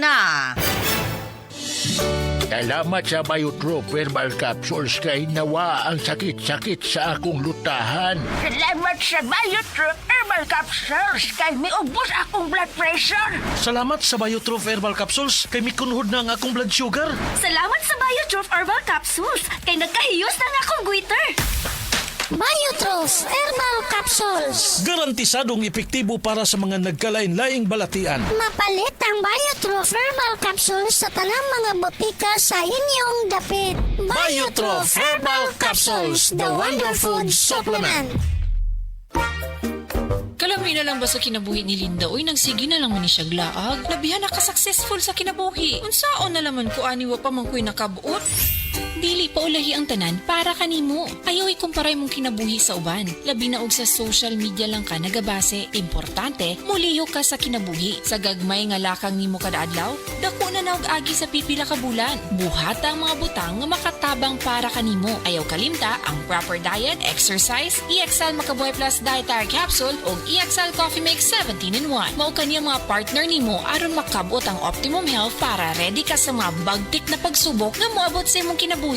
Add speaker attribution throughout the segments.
Speaker 1: na.
Speaker 2: Salamat sa Biotrop Herbal Capsules kay nawa ang sakit-sakit sa akong lutahan.
Speaker 3: Salamat sa Biotrop Herbal Capsules kay miubos akong blood pressure.
Speaker 4: Salamat sa Biotrop Herbal Capsules kay mikunhod na ang akong blood sugar.
Speaker 5: Salamat sa Biotrop Herbal Capsules kay nagkahiyos na nga akong goiter.
Speaker 6: Biotrop Herbal Capsules.
Speaker 4: Garantisadong epektibo para sa mga nagkalain-laing balatian.
Speaker 6: Mapalit ang Biotrop Herbal Capsules sa tanang mga botika sa inyong dapit.
Speaker 4: Biotrop Herbal Capsules, the Wonder Food Supplement.
Speaker 7: Kalami na lang ba sa kinabuhi ni Linda? Uy, nagsigi na lang man ni siya glaag. Labihan na ka-successful sa kinabuhi. Unsaon na laman ko aniwa pa man ko'y nakabuot. Dili pa ulahi ang tanan para kanimo. Ayaw ikumparay mong kinabuhi sa uban. Labi na og sa social media lang ka nagabase. Importante, muliho ka sa kinabuhi. Sa gagmay nga lakang nimo kada adlaw, dako na naog agi sa pipila ka bulan. Buhata ang mga butang nga makatabang para kanimo. Ayaw kalimta ang proper diet, exercise, EXL Makabuhay Plus Dietary Capsule o EXL Coffee Mix 17-in-1. Mao kaniya mga partner nimo aron makabot ang optimum health para ready ka sa mga bagtik na pagsubok nga moabot sa imong kinabuhi.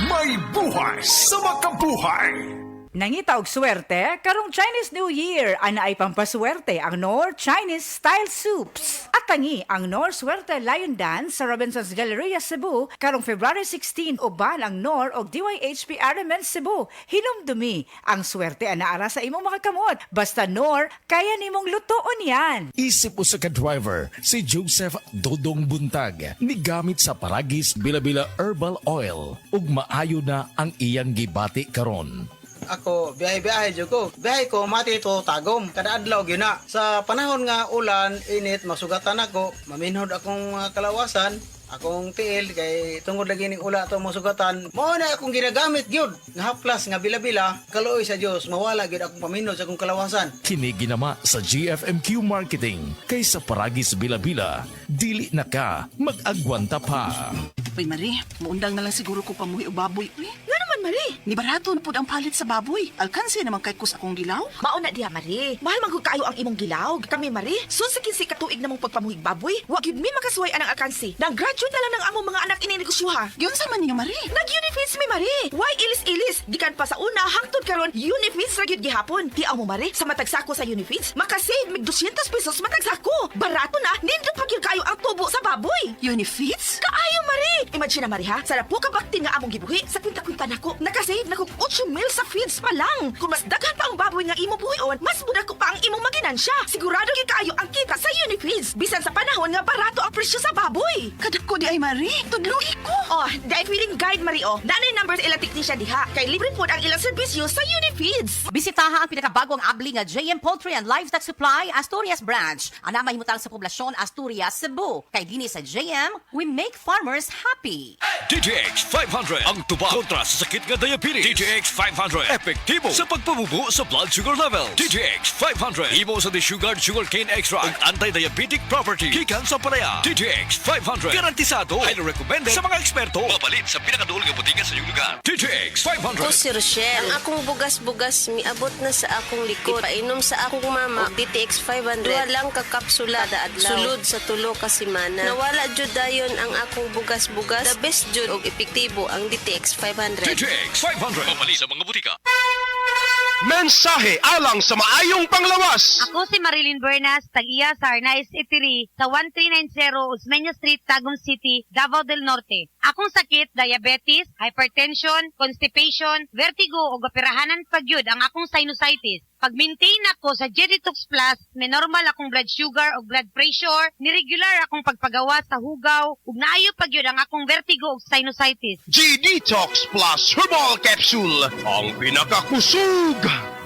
Speaker 8: May buhay sa makabuhay!
Speaker 1: Nangita og swerte, karong Chinese New Year, ana ay pampaswerte ang Nor Chinese Style Soups. At tangi ang Nor Swerte Lion Dance sa Robinson's Galleria, Cebu, karong February 16, uban ang Nor og DYHP Elements Cebu. Hinumdumi ang swerte ana ara sa imong makakamot. Basta Nor, kaya nimong lutoon yan.
Speaker 8: Isip mo sa ka-driver, si Joseph Dodong Buntag, nigamit sa Paragis Bila-Bila Herbal Oil, ug maayo na ang iyang gibati karon.
Speaker 9: Ako, biyahe-biyahe dyan ko. Biyahe ko, mati ito tagom. Kada adlaw yun na. Sa panahon nga ulan, init, masugatan ako. Maminhod akong kalawasan. Akong tiil, kay tungod lagi ning ula ito masugatan. Mao na akong ginagamit yun. Nga haplas, nga bila-bila. Kaluoy sa Diyos, mawala yun akong paminhod sa akong kalawasan.
Speaker 8: Kini ginama sa GFMQ Marketing. Kay sa Paragis Bila-Bila, dili na ka mag-agwanta pa.
Speaker 10: Uy, Marie, maundang na lang siguro ko pamuhi o baboy. Uy,
Speaker 5: Nga naman, Marie.
Speaker 10: ni barato na po ang palit sa baboy. Alkansi naman kay kus akong gilaw.
Speaker 5: Mauna diha, Marie. Mahal magod kayo ang imong gilaw. Kami, Marie, sunsakin si katuig namong pagpamuhig baboy. Wag yun mi makasuway anang alkansi. Nag-graduate na lang ng among mga anak ininegosyoha.
Speaker 10: Giyon sa man niyo, Marie.
Speaker 5: Nag-unifeeds mi, Marie. Why ilis-ilis? Gikan pa sa una, hangtod karon unifeeds ra gyud gihapon. Tiaw mo, Marie, sa matag sako sa unifeeds, makasave mig 200 pesos matag sako. Barato na, nindot pa gyud kayo ang tubo sa baboy.
Speaker 10: Unifeeds?
Speaker 5: Kaayo, Marie! Imagine na, Marie, ha? Sa napo kabaktin nga among gibuhi, sa kwinta-kwinta nako, nakasave na kong 8 mil sa feeds pa lang. Kung mas daghan pa ang baboy nga imo buhion, mas muda ko pa ang imong maginansya. Sigurado gyud kayo ang kita sa Unifeeds. Bisan sa panahon nga barato ang presyo sa baboy.
Speaker 10: Kadako di ay, Marie. Tudluhi ko.
Speaker 5: Oh, dahil feeling guide, Marie, oh. Nanay numbers ilang teknisya diha. Kay libre po ang ilang serbisyo sa Unifeeds.
Speaker 1: Bisitaha ang pinakabagong abli nga JM Poultry and Livestock Supply Asturias Branch. Ana mahimutang sa poblasyon Asturias, Cebu. Kay dinhi sa JM, we make farmers happy.
Speaker 11: DTX 500 ang tuba kontra sa sakit nga diabetes. DTX 500 epektibo sa pagpabubo sa blood sugar level. DTX 500 imo sa sugar cane extract ug anti-diabetic property gikan sa palaya. DTX 500 garantisado, highly recommended sa mga eksperto. Mapalit sa pinakaduol nga butika sa iyong lugar. DTX 500.
Speaker 12: Ako si Rochelle. Ang akong bugas-bugas miabot na sa akong likod. Painom sa akong mama og DTX 500. Duha lang ka kapsula kada adlaw. Sulod sa tulo ka semana. Nawala jud dayon ang akong bugas-bugas. The best jud og epektibo ang DTX 500.
Speaker 11: DTX 500 mapalit sa mga butika.
Speaker 13: Mensahe alang sa maayong panglawas.
Speaker 14: Ako si Marilyn Bernas, tag-iya sa Arnaiz Eatery sa 1390 Osmeña Street, Tagum City, Davao del Norte. Akong sakit, diabetes, hypertension, constipation, vertigo o operahanan pagyud ang akong sinusitis. Pag-maintain ako sa G-Detox Plus, may normal akong blood sugar o blood pressure, niregular akong pagpagawa sa hugaw, ug naayo pagyud ang akong vertigo o sinusitis.
Speaker 13: G-Detox Plus Herbal Capsule, ang pinakakusog.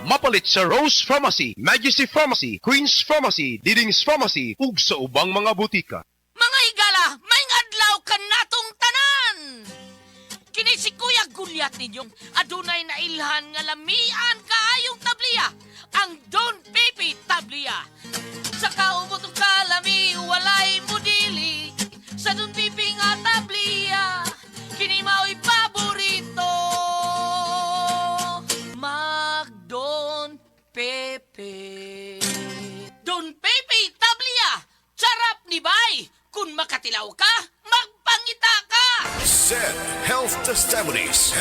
Speaker 13: Mapalit sa Rose Pharmacy, Majesty Pharmacy, Queen's Pharmacy, Diding's Pharmacy, ug sa ubang mga butika.
Speaker 3: Mga higala, may adlaw ka natong tanan! Kini si Kuya Gulyat ninyong adunay na ilhan nga lamian kaayong tabliya, ang Don Pepe Tabliya. Sa kaumutong kalami, walay mudili, sa Don Pepe nga tabliya, kini mao'y paborito. Mag-Don Pepe. Don Pepe Tabliya, sarap ni bay! Kung makatilaw ka, magpangita ka!
Speaker 11: SED Health Testimonies.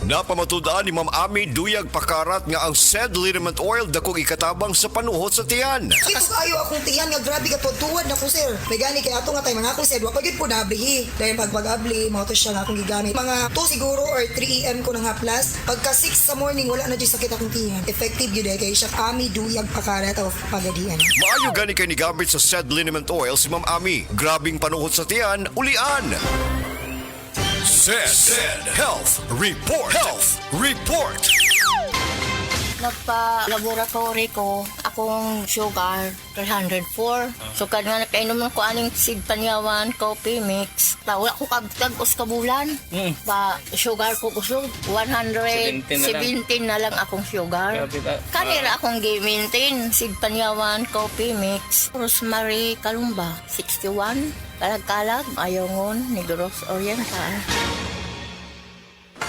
Speaker 11: Napamatudaan ni Ma'am Ami Duyag Pakarat nga ang SED liniment oil dakong ikatabang sa panuhot sa tiyan.
Speaker 15: Ito kayo akong tiyan nga grabe ka tuwad na ko sir. May gani kay ato nga tayo mga akong SED wa pagid po nablihi. Dahil pag-abli mao to siya nga akong gigamit. Mga 2 siguro or 3 AM ko na nga plus. Pagka 6 sa morning wala na di sakit akong tiyan. Effective gyud kay siya Ami Duyag Pakarat of Pagadian.
Speaker 11: Maayo gani kay ni gamit sa SED liniment oil si Ma'am Ami. Grabing panuhot sa tiyan, ulian. SED Health Report.
Speaker 16: Nagpa-laboratory ko, akong sugar, 304. So, kanya nakainom ko aning Sig Panyawan coffee mix. Wala ko kagtag-os ka bulan. Sugar ko kusog, 117 na lang akong sugar. Kanira akong gi-maintain, Sig Panyawan coffee mix. Rosemary Kalumba, 61. Kalag-kalag, Ayongon, Negros Oriental.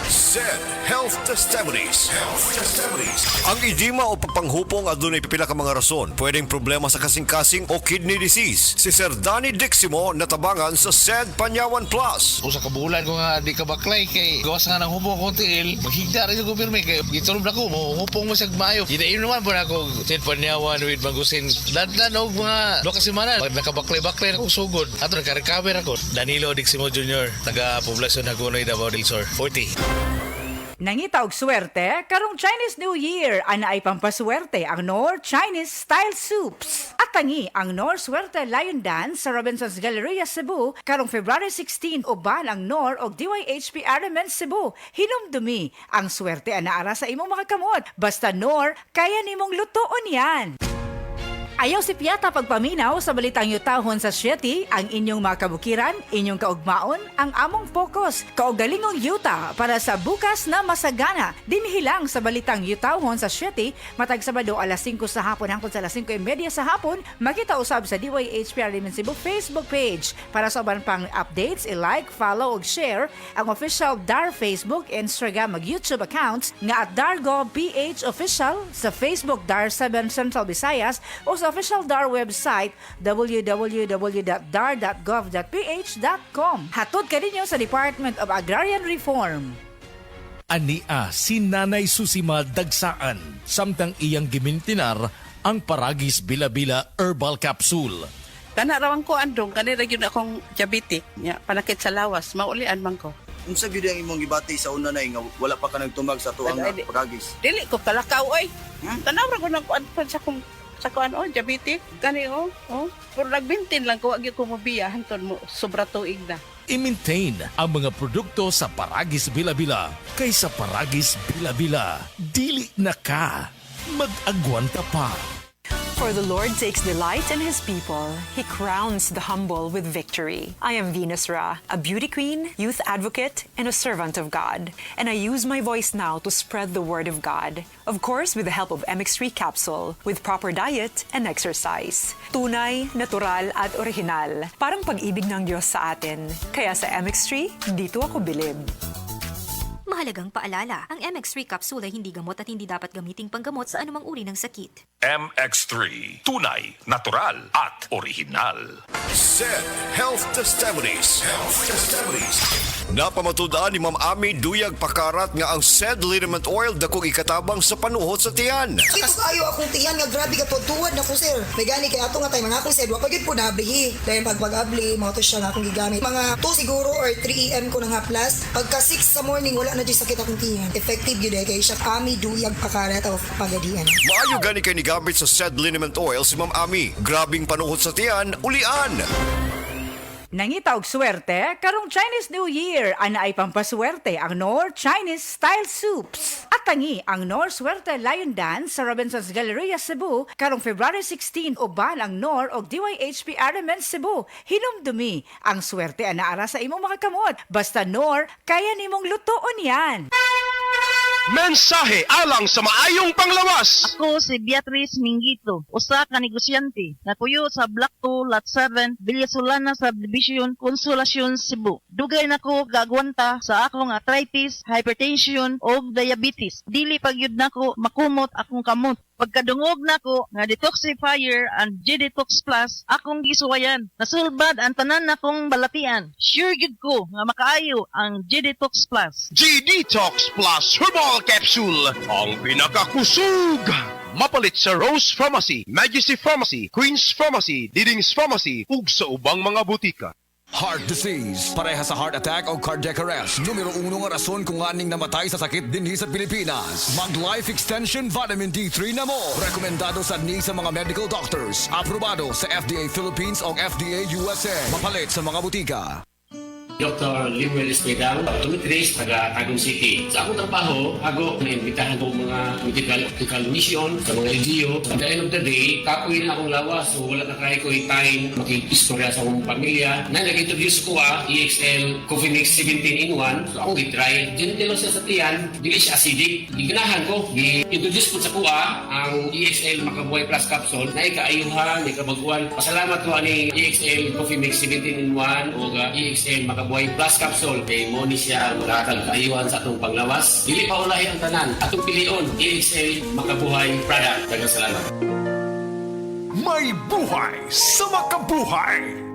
Speaker 11: SED Health Testimonies. Ang edema o papanghupong adunay pipila ka mga rason. Pwedeng problema sa kasing-kasing o kidney disease. Si Sir Danny Diximo natabangan sa SED Panyawan Plus.
Speaker 17: Usa ka bulan ko nga di ka baklay kay gawas nga ng hupong ko tiil. Maghigda rin yung gobyerno kay gitulog na ko mo hupong mo sa mayo. Ginain naman po na ako SED Panyawan with Magusin. Dadlan og mga 2 semana. Pag nakabaklay-baklay na kong sugod. Ato nagka-recover ako. Danilo Diximo Jr. Taga-poblasyon Hagonoy, Davao del Sur. 40.
Speaker 1: Nangita og swerte, karong Chinese New Year, ana ay pampaswerte ang Nor Chinese Style Soups. At tangi ang Nor Swerte Lion Dance sa Robinson's Galleria, Cebu, karong February 16, uban ang Nor og DYHP Armament Cebu. Hinumdumi ang swerte ana ara sa imong makakamot. Basta Nor, kaya nimong lutoon yan. Ayaw si Piata pagpaminaw sa balitang yutahon sa Sieti, ang inyong mga kabukiran, inyong kaugmaon, ang among focus, kaugalingong yuta para sa bukas na masagana. Dinhilang sa balitang yutahon sa Sieti, matag Sabado alas 5 sa hapon hangtod sa alas 5:30 sa hapon, makita usab sa DYHP Armament Cebu Facebook page. Para sa uban pang updates, i-like, follow ug share ang official DAR Facebook, Instagram ug YouTube accounts nga at DarGovPH Official sa Facebook DAR 7 Central Visayas o sa official DAR website www.dar.gov.ph.com. Hatod ka ninyo sa Department of Agrarian Reform.
Speaker 8: Ania si Nanay Susima Dagsaan, samtang iyang gimintinar ang Paragis Bila-Bila Herbal Capsule.
Speaker 10: Tanarawan ko andong, kanira yun akong diabetic. Panakit sa lawas, maulian man ko.
Speaker 18: Unsa gyud ang imong gibati sa una na nga wala pa ka nagtumag sa tuang Paragis?
Speaker 10: Dili ko kalakaw oy. Tanawra ko nang kuan sa kong diabetic. Kani pero nagbintin lang ko agi ko mobiya hanton mo sobra tuig na.
Speaker 8: I-maintain ang mga produkto sa Paragis Bila-Bila. Kay sa Paragis Bila-Bila, dili na ka mag-agwanta pa.
Speaker 19: For the Lord takes delight in His people. He crowns the humble with victory. I am Venus Ra, a beauty queen, youth advocate, and a servant of God. And I use my voice now to spread the word of God. Of course, with the help of MX3 capsule, with proper diet and exercise. Tunay, natural, at original. Parang pag-ibig ng Diyos sa atin. Kaya sa MX3, dito ako bilib.
Speaker 20: Mahalagang paalala, ang MX3 capsule ay hindi gamot at hindi dapat gamiting panggamot sa anumang uri ng sakit.
Speaker 21: MX3, tunay, natural, at original.
Speaker 11: SED Health Testimonies. Napamatudaan ni Ma'am Ami Duyag Pakarat nga ang SED liniment oil dakong ikatabang sa panuhot sa tiyan.
Speaker 15: Ito kayo akong tiyan nga grabe ka tuwad na ko sir. May gani kay ato nga tayo mga akong SED wa pagid po nablihi. Dahil pag-abli mao to siya nga akong gigamit. Mga 2 siguro or 3 AM ko na nga plus. Pagka 6 sa morning wala na di sakit akong tiyan. Effective gyud kay siya Ami Duyag Pakarat of Pagadian.
Speaker 11: Maayo gani kay ni gamit sa SED liniment oil si Ma'am Ami. Grabing panuhot sa tiyan, ulian.
Speaker 1: Nangita og swerte, karong Chinese New Year, ana ay pampaswerte ang Nor Chinese Style Soups. At tangi ang Nor Swerte Lion Dance sa Robinson's Galleria, Cebu, karong February 16, uban ang Nor og DYHP Armament Cebu. Hinumdumi ang swerte ana ara sa imong makakamot. Basta Nor, kaya nimong lutoon yan.
Speaker 13: Mensahe alang sa maayong panglawas.
Speaker 22: Ako si Beatrice Mingito, usa ka negosyante, napuyo sa Block 2, Lot 7, Villasolana Subdivision, Consolacion, Cebu. Dugay nako gagwanta sa akong arthritis, hypertension o diabetes. Dili pagyud nako makumot akong kamot. Pagkadungog nako nga detoxifier and G-Detox Plus, akong gisuwayan. Nasulbad ang tanan nakong balatian. Sure gid ko nga makaayo ang G-Detox Plus.
Speaker 13: G-Detox Plus Herbal Capsule, ang pinakakusog! Mapalit sa Rose Pharmacy, Majesty Pharmacy, Queen's Pharmacy, Diding's Pharmacy, ug sa ubang mga butika.
Speaker 2: Heart disease, pareha sa heart attack o cardiac arrest. Numero 1 nga rason kung aning namatay sa sakit dinhi sa Pilipinas. Mag Life Extension Vitamin D3 na mo. Rekomendado sa mga medical doctors. Aprobado sa FDA Philippines o FDA USA. Mapalit sa mga butika.
Speaker 6: Dr. Limuel Espedal, optometrist, taga Tagum City. Sa akong trabaho, ako naimbitahan ko mga medical mission sa mga LGU. At the end of the day, kapoy na akong lawas. So wala na kaya ko time makikistorya sa akong pamilya. Na nag-introduce ko EXL Coffee Mix 17-in-1. So akong gitry. Gentle siya sa tiyan, dili siya acidic. Giganahan ko. Gi-introduce ko sa kuha ang EXL Makabuhay Plus Capsule na ikaayuhan, ikabaguan. Pasalamat ko ani EXL Coffee Mix 17-in-1 o EXL Makabuhay Plus Capsule kay mo ni siya magatag kaayuhan sa atong panglawas. Dili pa ulahi ang tanan. Atong pilion, EXL Makabuhay product. Daghang salamat.
Speaker 21: May buhay sa makabuhay.